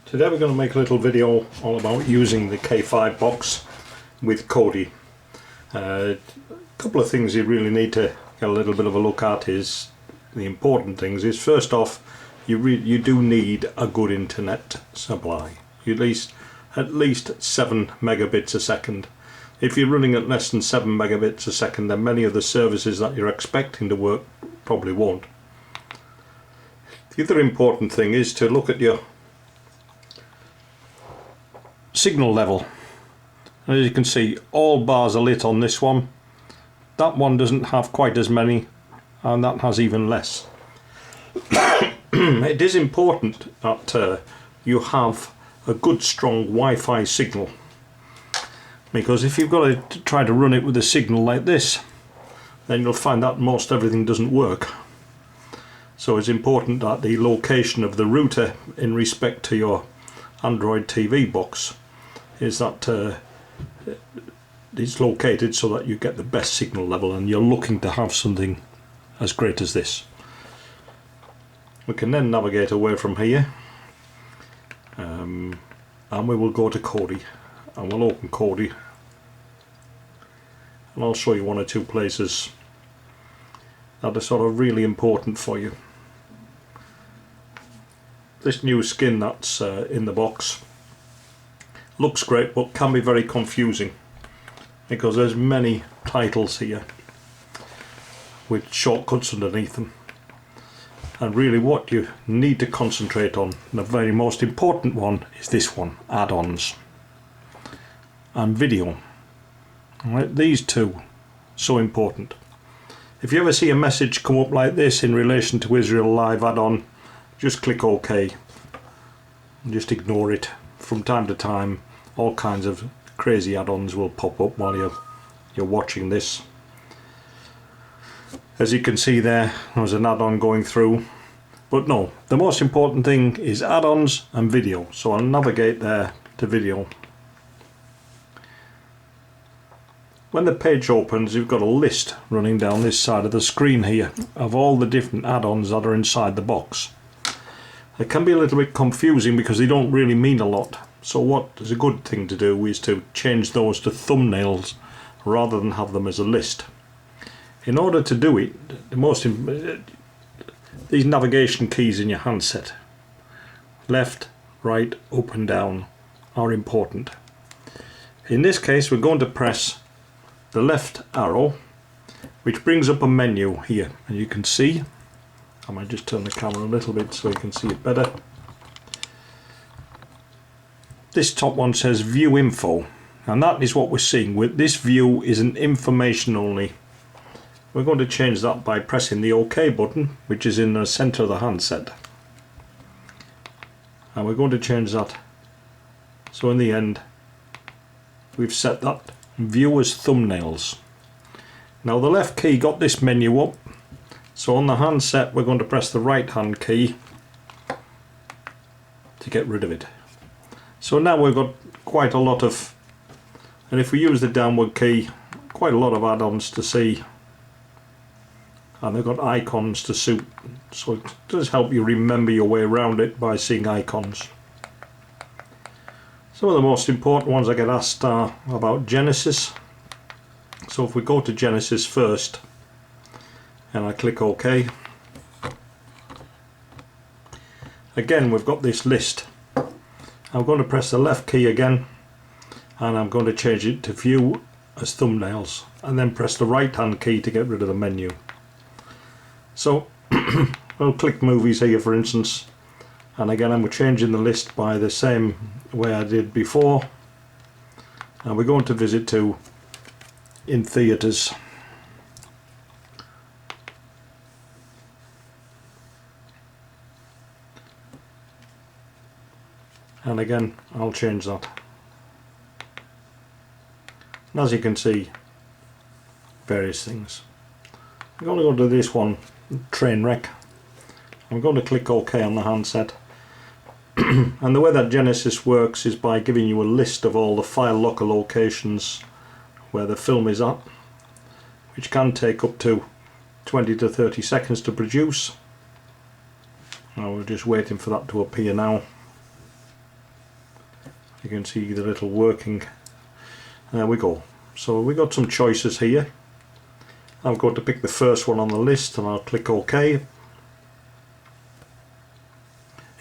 Today we're going to make a little video all about using the K5 box with Kodi. A couple of things you really need to get a little bit of a look at is the important things is first off you do need a good internet supply. At least 7 megabits a second. If you're running at less than 7 megabits a second, then many of the services that you're expecting to work probably won't. The other important thing is to look at your signal level. As you can see, all bars are lit on this one. That one doesn't have quite as many, and that has even less. It is important that you have a good strong Wi-Fi signal, because if you've got to try to run it with a signal like this, then you'll find that most everything doesn't work. So it's important that the location of the router in respect to your Android TV box is that it's located so that you get the best signal level, and you're looking to have something as great as this. We can then navigate away from here, and we will go to Kodi, and we'll open Kodi, and I'll show you one or two places that are sort of really important for you. This new skin that's in the box looks great, but can be very confusing because there's many titles here with shortcuts underneath them, and really what you need to concentrate on, the very most important one, is this one, add-ons and video. Right, these two, so important. If you ever see a message come up like this in relation to Israel Live add-on, just click OK and just ignore it. From time to time all kinds of crazy add-ons will pop up while you're watching this. As you can see there's an add-on going through, but no, the most important thing is add-ons and video, so I'll navigate there to video. When the page opens, you've got a list running down this side of the screen here of all the different add-ons that are inside the box. It can be a little bit confusing because they don't really mean a lot. So what is a good thing to do is to change those to thumbnails rather than have them as a list. In order to do it, these navigation keys in your handset, left, right, up and down, are important. In this case we're going to press the left arrow, which brings up a menu here, and you can see, I might just turn the camera a little bit so you can see it better. This top one says view info, and that is what we're seeing. With this view is an information only. We're going to change that by pressing the OK button, which is in the center of the handset, and we're going to change that so in the end we've set that view as thumbnails. Now the left key got this menu up, so on the handset we're going to press the right hand key to get rid of it. So now we've got quite a lot of, and if we use the downward key, quite a lot of add-ons to see, and they've got icons to suit, so it does help you remember your way around it by seeing icons. Some of the most important ones I get asked are about Genesis. So if we go to Genesis first and I click OK, again we've got this list. I'm going to press the left key again, and I'm going to change it to view as thumbnails, and then press the right hand key to get rid of the menu. So we'll click movies here for instance, and again I'm changing the list by the same way I did before, and we're going to visit to in theatres. And again I'll change that. And as you can see, various things. I'm going to go to this one, train wreck. I'm going to click OK on the handset. And the way that Genesis works is by giving you a list of all the file locker locations where the film is at, which can take up to 20 to 30 seconds to produce. We're just waiting for that to appear now. You can see the little working. There we go. So we got some choices here. I've got to pick the first one on the list and I'll click OK.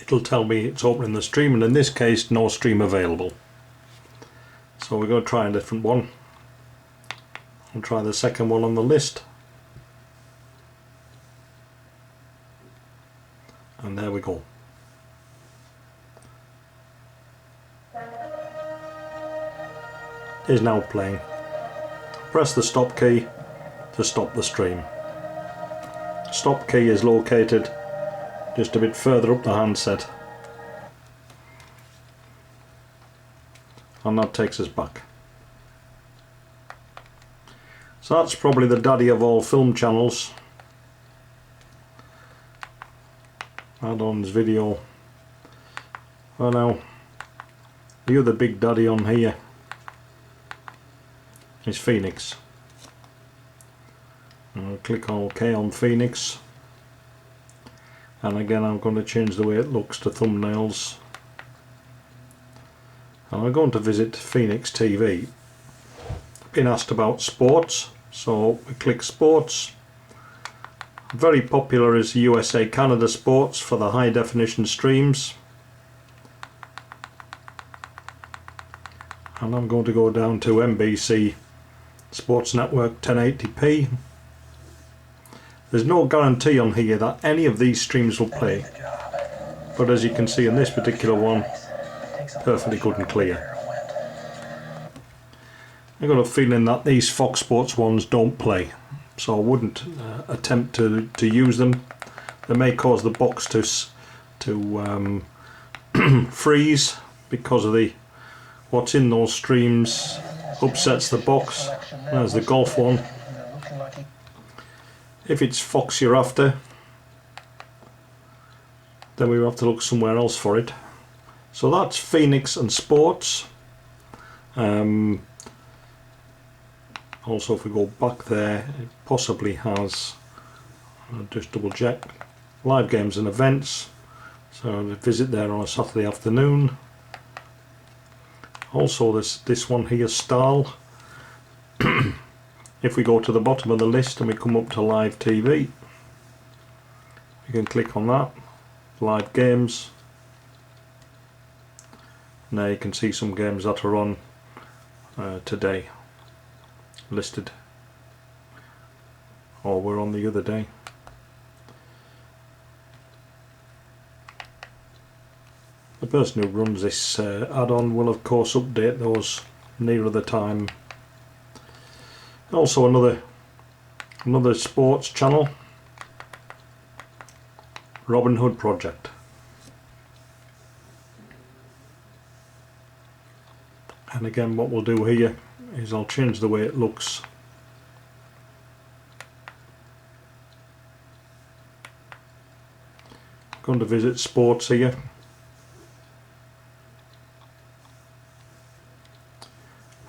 It'll tell me it's opening the stream, and in this case no stream available. So we're going to try a different one. I'll try the second one on the list. And there we go. It is now playing. Press the stop key to stop the stream. Stop key is located just a bit further up the handset, and that takes us back. So that's probably the daddy of all film channels. Add-ons video. Oh no, the other big daddy on here is Phoenix. I'll click OK on Phoenix, and again I'm going to change the way it looks to thumbnails, and I'm going to visit Phoenix TV. Been asked about sports, so we click sports. Very popular is USA Canada Sports for the high definition streams, and I'm going to go down to NBC Sports Network 1080p. There's no guarantee on here that any of these streams will play, but as you can see in this particular one, perfectly good and clear. I've got a feeling that these Fox Sports ones don't play, so I wouldn't attempt to use them. They may cause the box to freeze because of what's in those streams upsets the box. There's the golf one. If it's Fox you're after, then we have to look somewhere else for it. So that's Phoenix and Sports. Also, if we go back there, it possibly has, I'll just double check, live games and events. So I'll visit there on a Saturday afternoon. Also this one here, style. If we go to the bottom of the list and we come up to live TV, we can click on that, live games. Now you can see some games that are on today listed, or were on the other day. The person who runs this add-on will of course update those nearer the time. Also another sports channel, Robin Hood Project. And again, what we'll do here is I'll change the way it looks. I'm going to visit sports here.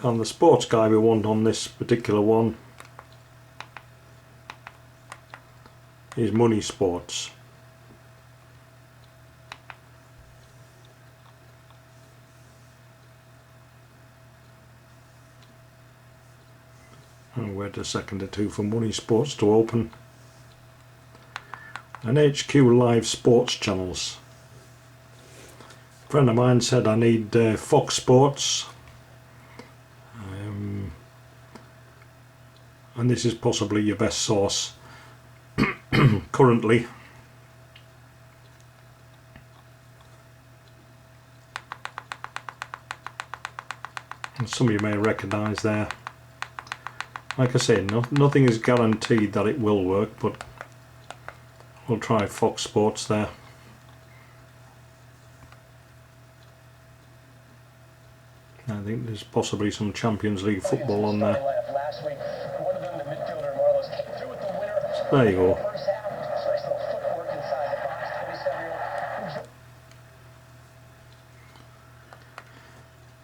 And the sports guy we want on this particular one is Money Sports. And wait a second or two for Money Sports to open. And HQ Live Sports channels. A friend of mine said I need Fox Sports. And this is possibly your best source currently. And some of you may recognise there. Like I say, nothing is guaranteed that it will work, but we'll try Fox Sports there. I think there's possibly some Champions League football on there. So there you go.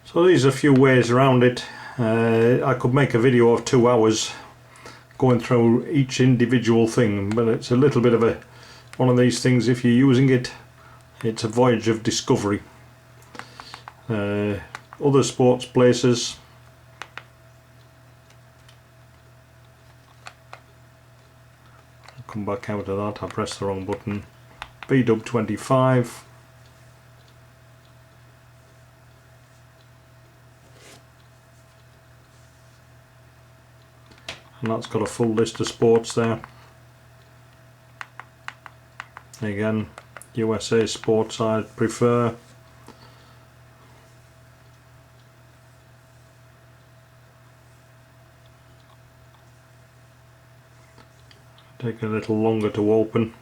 So these are a few ways around it. I could make a video of 2 hours going through each individual thing, but it's a little bit of one of these things. If you're using it, it's a voyage of discovery. other sports places. I'll come back out of that, I pressed the wrong button. BW25. And that's got a full list of sports there. Again, USA sports I prefer. Take a little longer to open,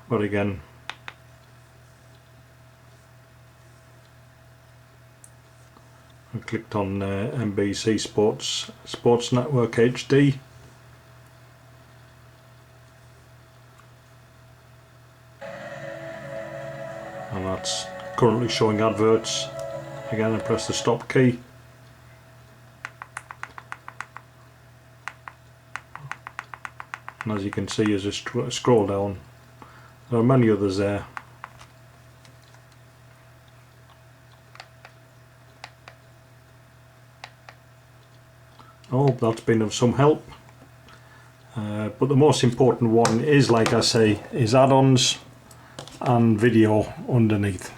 but again, I clicked on NBC Sports Network HD. And that's currently showing adverts. Again, I press the stop key. And as you can see, as I scroll down, there are many others there. I hope that's been of some help. But the most important one is, like I say, is add-ons and video underneath.